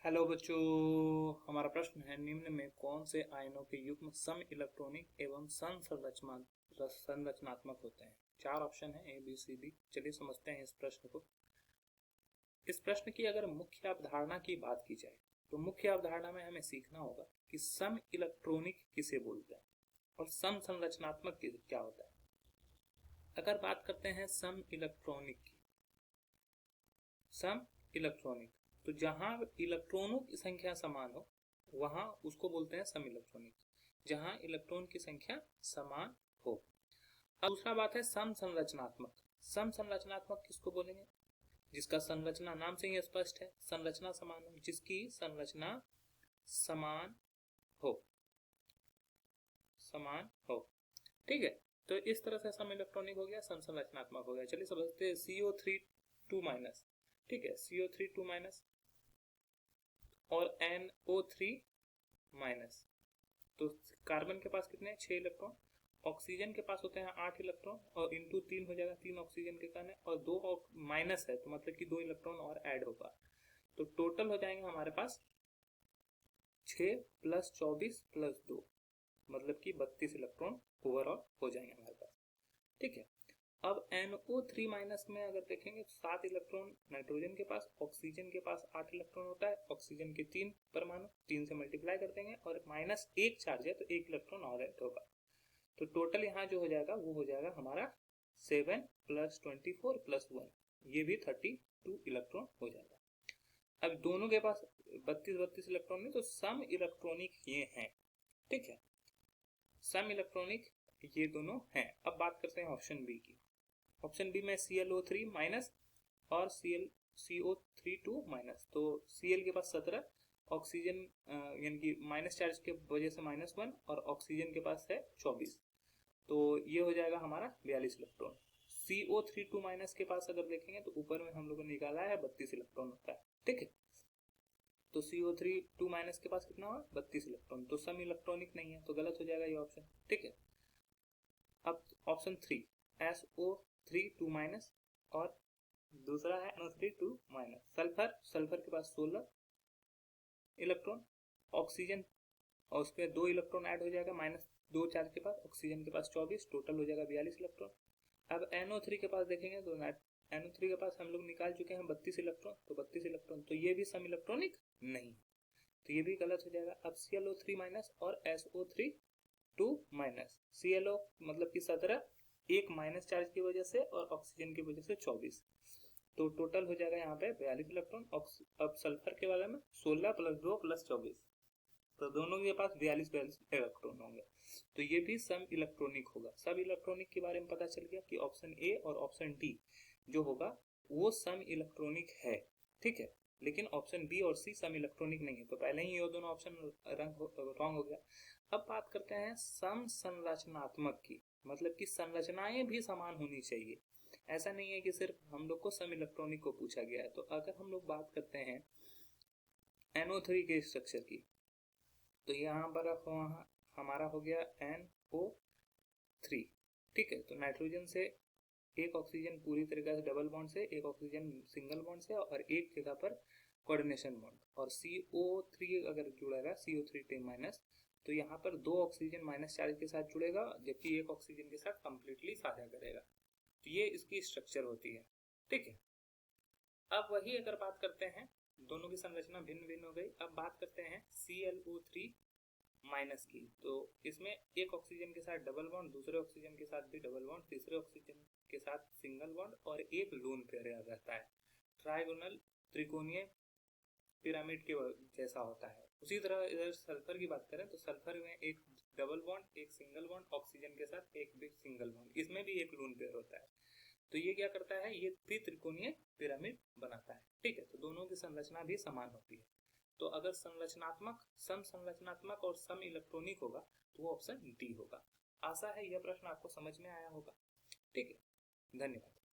Hello बच्चों, हमारा प्रश्न है निम्न में कौन से आयनों के युग्म सम इलेक्ट्रॉनिक एवं संरचनात्मक होते हैं। चार ऑप्शन है ए बी सी डी। चलिए समझते हैं इस प्रश्न को। इस प्रश्न की अगर मुख्य अवधारणा की बात की जाए तो मुख्य अवधारणा में हमें सीखना होगा कि सम इलेक्ट्रॉनिक किसे बोलते हैं और सम संरचनात्मक क्या होता है। अगर बात करते हैं सम इलेक्ट्रॉनिक की, सम इलेक्ट्रॉनिक तो जहां इलेक्ट्रॉनों की संख्या समान हो वहां उसको बोलते हैं सम इलेक्ट्रॉनिक, जहां इलेक्ट्रॉन की संख्या समान हो। अब दूसरा बात है सम संरचनात्मक। सम संरचनात्मक किसको बोलेंगे? जिसका संरचना नाम से ही स्पष्ट है, संरचना समान हो, जिसकी संरचना समान हो, समान हो। ठीक है, तो इस तरह से सम इलेक्ट्रॉनिक हो गया, सम संरचनात्मक हो गया। चलिए समझते हैं CO3 2 माइनस। ठीक है, CO3 2 माइनस और NO3 माइनस। तो कार्बन के पास कितने 6 इलेक्ट्रॉन, ऑक्सीजन के पास होते हैं 8 इलेक्ट्रॉन और इंटू 3 हो जाएगा, 3 ऑक्सीजन के कारण है और 2 माइनस है तो मतलब कि 2 इलेक्ट्रॉन और ऐड होगा। तो टोटल हो जाएंगे हमारे पास 6 प्लस 24 प्लस 2 मतलब कि 32 इलेक्ट्रॉन ओवरऑल हो जाएंगे हमारे पास। ठीक है, अब NO3 माइनस में अगर देखेंगे तो 7 इलेक्ट्रॉन नाइट्रोजन के पास, ऑक्सीजन के पास 8 इलेक्ट्रॉन होता है, ऑक्सीजन के 3 परमाणु 3 से मल्टीप्लाई कर देंगे और माइनस 1 चार्ज है तो 1 इलेक्ट्रॉन और ऐड होगा। तो टोटल यहाँ जो हो जाएगा वो हो जाएगा हमारा 7 प्लस 24 प्लस 1, ये भी 32 इलेक्ट्रॉन हो जाएगा। अब दोनों के पास 32 इलेक्ट्रॉन नहीं तो सम इलेक्ट्रॉनिक ये हैं। ठीक है, सम इलेक्ट्रॉनिक ये दोनों हैं। अब बात करते हैं ऑप्शन बी की। ऑप्शन बी में ClO3 माइनस और CO3 2 माइनस। तो Cl के पास 17, ऑक्सीजन यानी कि माइनस चार्ज के वजह से -1 और ऑक्सीजन के पास है 24, तो ये हो जाएगा हमारा 42 इलेक्ट्रॉन। CO3 2 माइनस के पास अगर देखेंगे तो ऊपर में हम लोगों ने निकाला है 32 इलेक्ट्रॉन होता है। ठीक है, तो CO3 2 माइनस के पास कितना हुआ 32 इलेक्ट्रॉन, तो सम इलेक्ट्रॉनिक नहीं है, तो गलत हो जाएगा ये ऑप्शन। ठीक है, अब ऑप्शन 3 SO3 2 माइनस और दूसरा है NO3 2 माइनस। सल्फर के पास 16 इलेक्ट्रॉन, ऑक्सीजन और उस पर 2 इलेक्ट्रॉन ऐड हो जाएगा -2 चार्ज के पास, ऑक्सीजन के पास 24, टोटल हो जाएगा 42 इलेक्ट्रॉन। अब NO3 के पास देखेंगे तो NO3 के पास हम लोग निकाल चुके हैं 32 इलेक्ट्रॉन, तो 32 इलेक्ट्रॉन तो ये भी सम इलेक्ट्रॉनिक नहीं, तो ये भी गलत हो जाएगा। अब ClO3 माइनस और SO3 2 माइनस। ClO मतलब कि 17, एक माइनस चार्ज की वजह से और ऑक्सीजन की वजह से 24, तो टोटल हो जाएगा यहाँ पे 42 इलेक्ट्रॉन। अब सल्फर के वाले में 16 प्लस 2 प्लस 24, तो दोनों के पास 42 इलेक्ट्रॉन होंगे, तो ये भी सम इलेक्ट्रॉनिक होगा। सब इलेक्ट्रॉनिक के बारे में पता चल गया कि ऑप्शन ए और ऑप्शन डी जो होगा वो सम इलेक्ट्रॉनिक है। ठीक है, लेकिन ऑप्शन बी और सी सम इलेक्ट्रॉनिक नहीं है, तो पहले ही ये दोनों ऑप्शन रॉन्ग हो गया। अब बात करते हैं सम संरचनात्मक की, मतलब कि संरचनाएं भी समान होनी चाहिए। ऐसा नहीं है कि सिर्फ हम लोग को सम इलेक्ट्रॉनिक को पूछा गया है। तो अगर हम लोग बात करते हैं NO3 के स्ट्रक्चर की, तो यहाँ पर हमारा हो गया NO3। ठीक है, तो नाइट्रोजन से एक ऑक्सीजन पूरी तरीके से डबल बॉन्ड से, एक ऑक्सीजन सिंगल बॉन्ड से और एक जगह पर कोऑर्डिनेशन बॉन्ड, और CO3 अगर जुड़ेगा CO3 माइनस तो यहाँ पर 2 ऑक्सीजन माइनस चार्ज के साथ जुड़ेगा जबकि एक ऑक्सीजन के साथ कंप्लीटली साझा करेगा, तो ये इसकी स्ट्रक्चर होती है। ठीक है, अब वही अगर बात करते हैं, दोनों की संरचना भिन्न भिन्न हो गई। अब बात करते हैं ClO3 माइनस की, तो इसमें एक ऑक्सीजन के साथ डबल बॉन्ड, दूसरे ऑक्सीजन के साथ भी डबल बॉन्ड, तीसरे ऑक्सीजन के साथ सिंगल बॉन्ड और एक लोन पेयर रहता है। ट्राइगोनल त्रिकोणीय पिरामिड के जैसा होता है। उसी तरह इधर सल्फर की बात करें तो सल्फर में एक डबल बॉन्ड, एक सिंगल बॉन्ड, ऑक्सीजन के साथ एक भी सिंगल बॉन्ड, इसमें भी एक लोन पेयर होता है। तो ये क्या करता है, ये त्रिकोणीय पिरामिड बनाता है। ठीक है, तो दोनों की संरचना भी समान होती है। तो अगर संरचनात्मक, सम संरचनात्मक और सम इलेक्ट्रॉनिक होगा तो वो ऑप्शन डी होगा। आशा है यह प्रश्न आपको समझ में आया होगा। ठीक है, धन्यवाद।